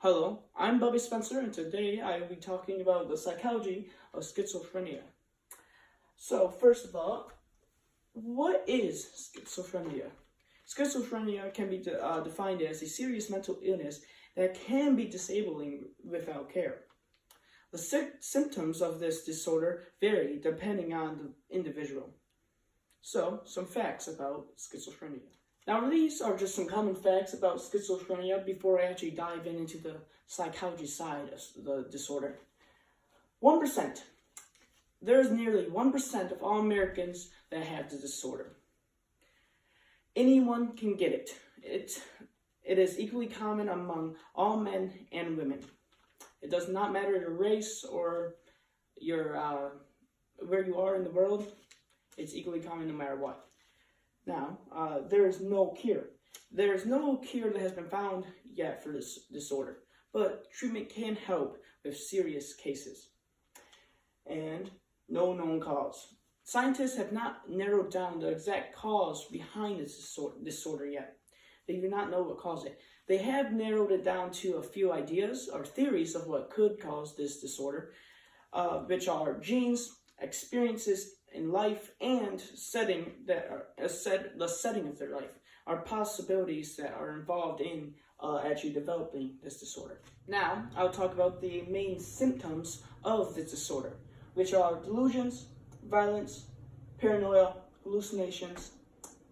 Hello, I'm Bobby Spencer, and today I will be talking about the psychology of schizophrenia. So, first of all, what is schizophrenia? Schizophrenia can be defined as a serious mental illness that can be disabling without care. The symptoms of this disorder vary depending on the individual. So, some facts about schizophrenia. Now, these are just some common facts about schizophrenia before I actually dive into the psychology side of the disorder. 1%. There is nearly 1% of all Americans that have the disorder. Anyone can get it. It is equally common among all men and women. It does not matter your race or your where you are in the world. It's equally common no matter what. Now, there is no cure. There is no cure that has been found yet for this disorder, but treatment can help with serious cases. And no known cause. Scientists have not narrowed down the exact cause behind this disorder yet. They do not know what caused it. They have narrowed it down to a few ideas or theories of what could cause this disorder, which are genes, experiences in life, and the setting of their life are possibilities that are involved in actually developing this disorder. Now, I'll talk about the main symptoms of this disorder, which are delusions, violence, paranoia, hallucinations,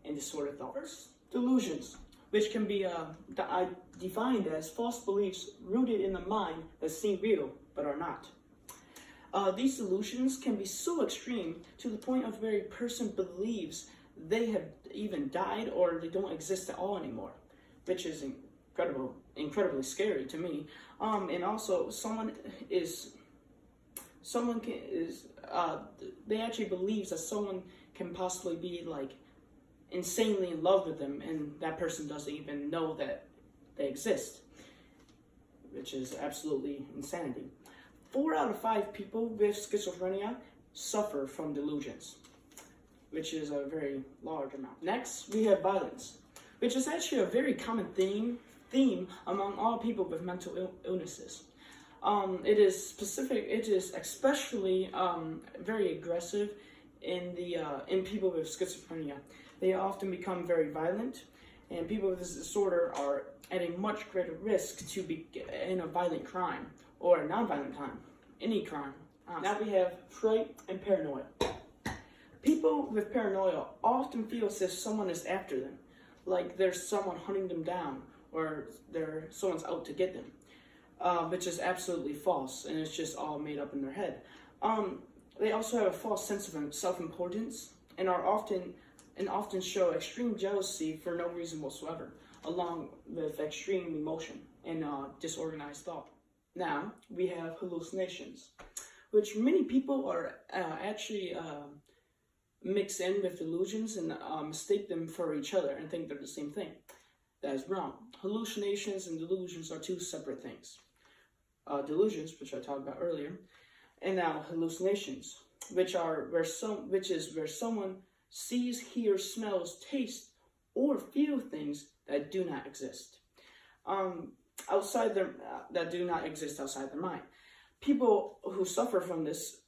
and disordered thoughts. First, delusions, which can be defined as false beliefs rooted in the mind that seem real but are not. These delusions can be so extreme to the point of where a person believes they have even died or they don't exist at all anymore, which is incredibly scary to me. And also, they actually believes that someone can possibly be like insanely in love with them, and that person doesn't even know that they exist, which is absolutely insanity. 4 out of 5 people with schizophrenia suffer from delusions, which is a very large amount. Next, we have violence, which is actually a very common theme among all people with mental illnesses. It is especially very aggressive in people with schizophrenia. They often become very violent, and people with this disorder are at a much greater risk to be in a violent crime or a non-violent crime, any crime. Now we have fright and paranoia. People with paranoia often feel as if someone is after them, like there's someone hunting them down or someone's out to get them, which is absolutely false, and it's just all made up in their head. They also have a false sense of self-importance and often show extreme jealousy for no reason whatsoever, along with extreme emotion and disorganized thought. Now, we have hallucinations, which many people are actually mix in with delusions and mistake them for each other and think they're the same thing. That is wrong. Hallucinations and delusions are two separate things. Delusions, which I talked about earlier, and now hallucinations, which is where someone sees, hears, smells, tastes, or feel things that do not exist. That do not exist outside their mind. People who suffer from this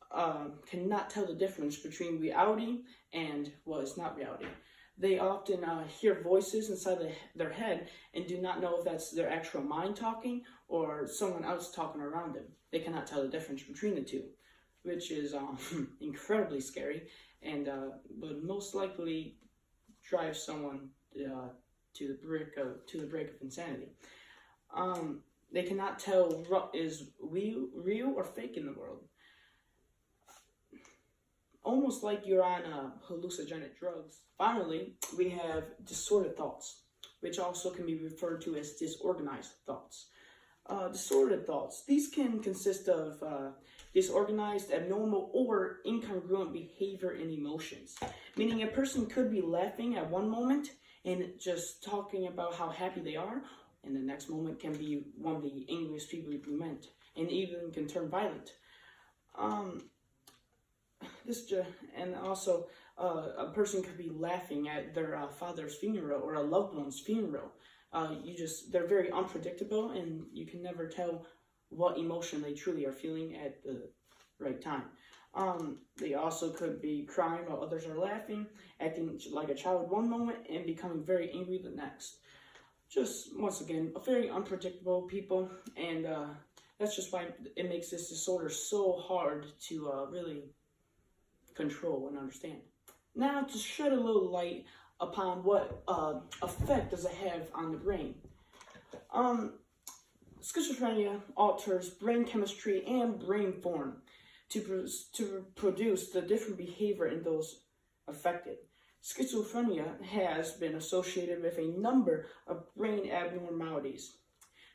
cannot tell the difference between reality and what is not reality. They often hear voices inside their head and do not know if that's their actual mind talking or someone else talking around them. They cannot tell the difference between the two, which is incredibly scary and would most likely drive someone to the brink of insanity. They cannot tell what is real or fake in the world. Almost like you're on hallucinogenic drugs. Finally, we have disordered thoughts, which also can be referred to as disorganized thoughts. Disordered thoughts. These can consist of disorganized, abnormal, or incongruent behavior and emotions, meaning a person could be laughing at one moment and just talking about how happy they are, and the next moment can be one of the angriest people you met, and even can turn violent. And also, a person could be laughing at their father's funeral or a loved one's funeral, they're very unpredictable, and you can never tell what emotion they truly are feeling at the right time. They also could be crying while others are laughing, acting like a child one moment and becoming very angry the next. Just, once again, a very unpredictable people, and that's just why it makes this disorder so hard to really control and understand. Now, to shed a little light upon what effect does it have on the brain. Schizophrenia alters brain chemistry and brain form to produce the different behavior in those affected. Schizophrenia has been associated with a number of brain abnormalities.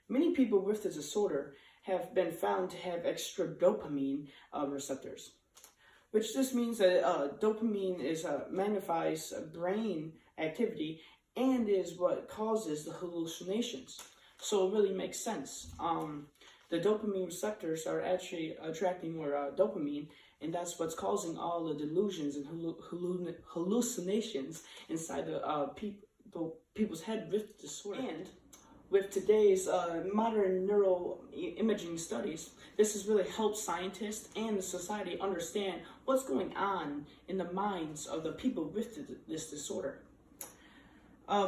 Many people with this disorder have been found to have extra dopamine receptors, which this means that dopamine magnifies brain activity and is what causes the hallucinations. So it really makes sense. The dopamine receptors are actually attracting more dopamine, and that's what's causing all the delusions and hallucinations inside the people's head with the disorder. And with today's modern neuroimaging studies, this has really helped scientists and the society understand what's going on in the minds of the people with this disorder.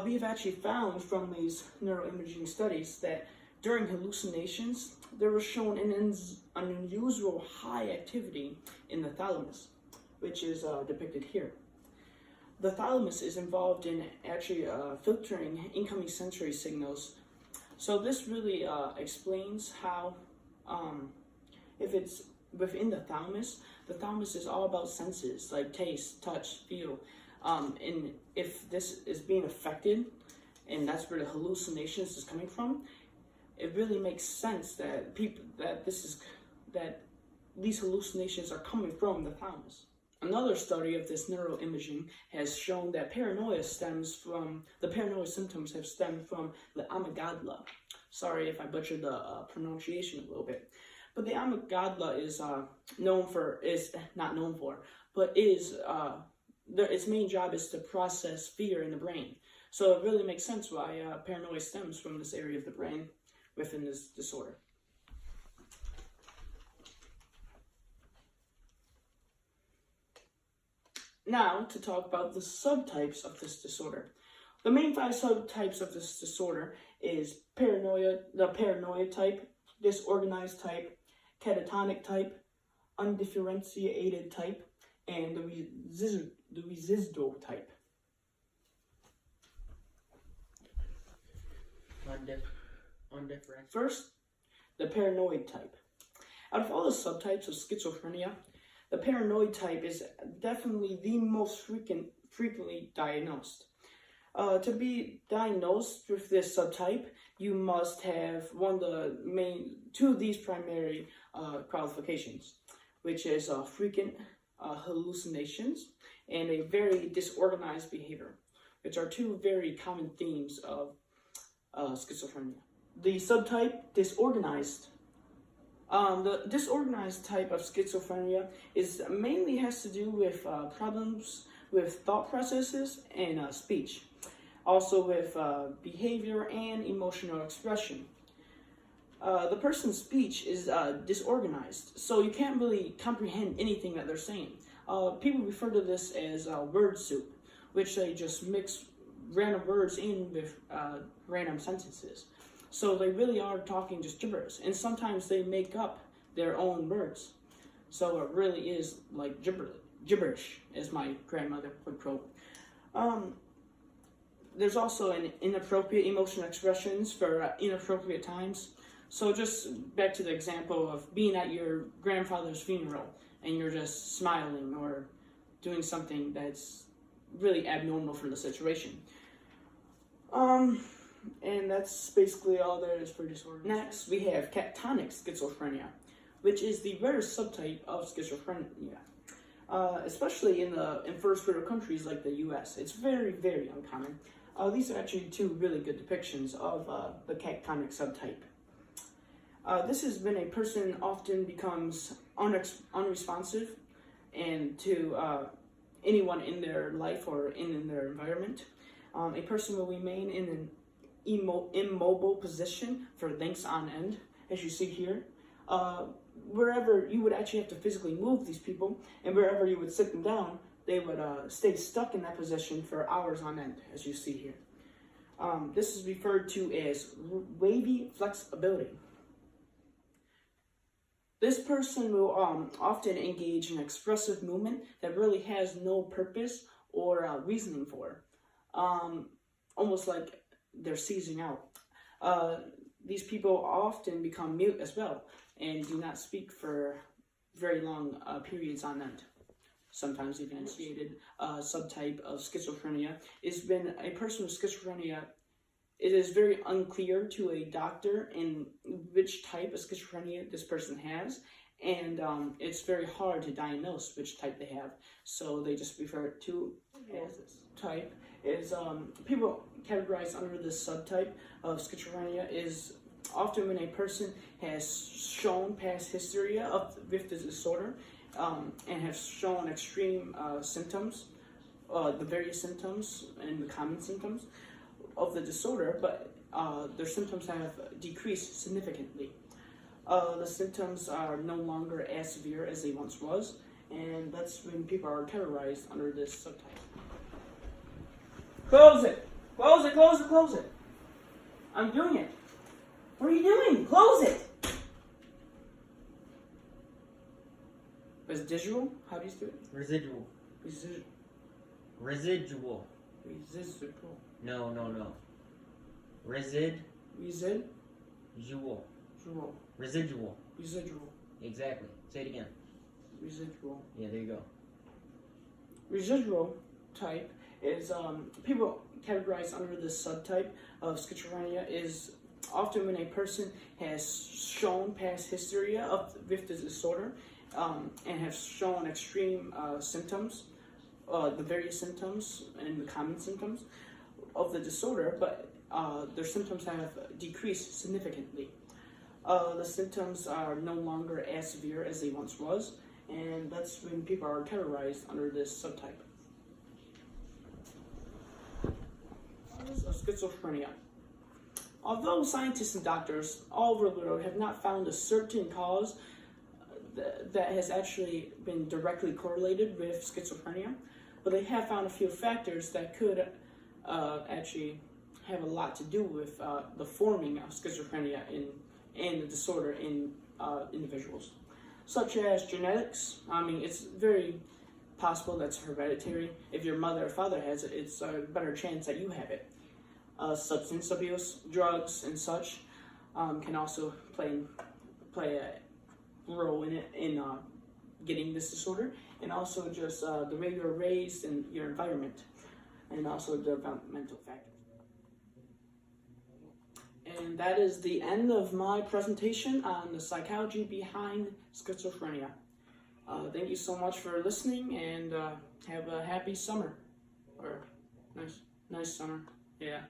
We've actually found from these neuroimaging studies that during hallucinations, there was shown an unusual high activity in the thalamus, which is depicted here. The thalamus is involved in actually filtering incoming sensory signals. So this really explains how, if it's within the thalamus is all about senses, like taste, touch, feel. And if this is being affected, and that's where the hallucinations is coming from, it really makes sense that these hallucinations are coming from the thalamus. Another study of this neuroimaging has shown that paranoia symptoms have stemmed from the amygdala. Sorry if I butchered the pronunciation a little bit, but the amygdala is its main job is to process fear in the brain. So it really makes sense why paranoia stems from this area of the brain within this disorder. Now, to talk about the subtypes of this disorder. The main 5 subtypes of this disorder is the paranoia type, disorganized type, catatonic type, undifferentiated type, and the residual type. First, the paranoid type. Out of all the subtypes of schizophrenia, the paranoid type is definitely the most frequently diagnosed. To be diagnosed with this subtype, you must have two of these primary qualifications, which is frequent hallucinations and a very disorganized behavior, which are two very common themes of schizophrenia. The subtype disorganized. The disorganized type of schizophrenia mainly has to do with problems with thought processes and speech, also with behavior and emotional expression. The person's speech is disorganized, so you can't really comprehend anything that they're saying. People refer to this as word soup, which they just mix random words in with random sentences. So they really are talking just gibberish, and sometimes they make up their own words. So it really is like gibberish, as my grandmother would quote. There's also an inappropriate emotional expressions for inappropriate times. So just back to the example of being at your grandfather's funeral and you're just smiling or doing something that's really abnormal for the situation. And that's basically all there is for disorders. Next, we have catatonic schizophrenia, which is the rarest subtype of schizophrenia, especially in first world countries like the U.S. It's very, very uncommon. These are actually two really good depictions of the catatonic subtype. This has been a person often becomes unresponsive and to anyone in their life or in their environment. A person will remain in an immobile position for lengths on end, as you see here. Wherever you would actually have to physically move these people, and wherever you would sit them down, they would stay stuck in that position for hours on end, as you see here. This is referred to as wavy flexibility. This person will often engage in expressive movement that really has no purpose or reasoning for, almost like they're seizing out. These people often become mute as well and do not speak for very long periods on end. Sometimes even initiated subtype of schizophrenia is when a person with schizophrenia, it is very unclear to a doctor in which type of schizophrenia this person has, and it's very hard to diagnose which type they have. So they just refer it to as this type. Is people categorized under this subtype of schizophrenia is often when a person has shown past history with the disorder and have shown extreme symptoms, the various symptoms and the common symptoms of the disorder, but their symptoms have decreased significantly. The symptoms are no longer as severe as they once was, and that's when people are categorized under this subtype. Close it! Close it, close it, close it! I'm doing it. What are you doing? Close it! Residual? How do you do it? Residual. Residual. Residual. No. Resid. Jewel. Residual. Residual. Exactly. Say it again. Residual. Yeah, there you go. Residual type is people categorized under this subtype of schizophrenia is often when a person has shown past history with the disorder and have shown extreme symptoms, the various symptoms and the common symptoms of the disorder, but their symptoms have decreased significantly. The symptoms are no longer as severe as they once was, and that's when people are categorized under this subtype of schizophrenia. Although scientists and doctors all over the world have not found a certain cause that has actually been directly correlated with schizophrenia, but they have found a few factors that could actually have a lot to do with the forming of schizophrenia and the disorder in individuals, such as genetics. I mean, it's very possible that's hereditary. If your mother or father has it, it's a better chance that you have it. Substance abuse, drugs, and such can also play a role in it, in getting this disorder, and also just the way you're raised and your environment, and also developmental factors. And that is the end of my presentation on the psychology behind schizophrenia. Thank you so much for listening, and have a happy summer, or nice summer. Yeah.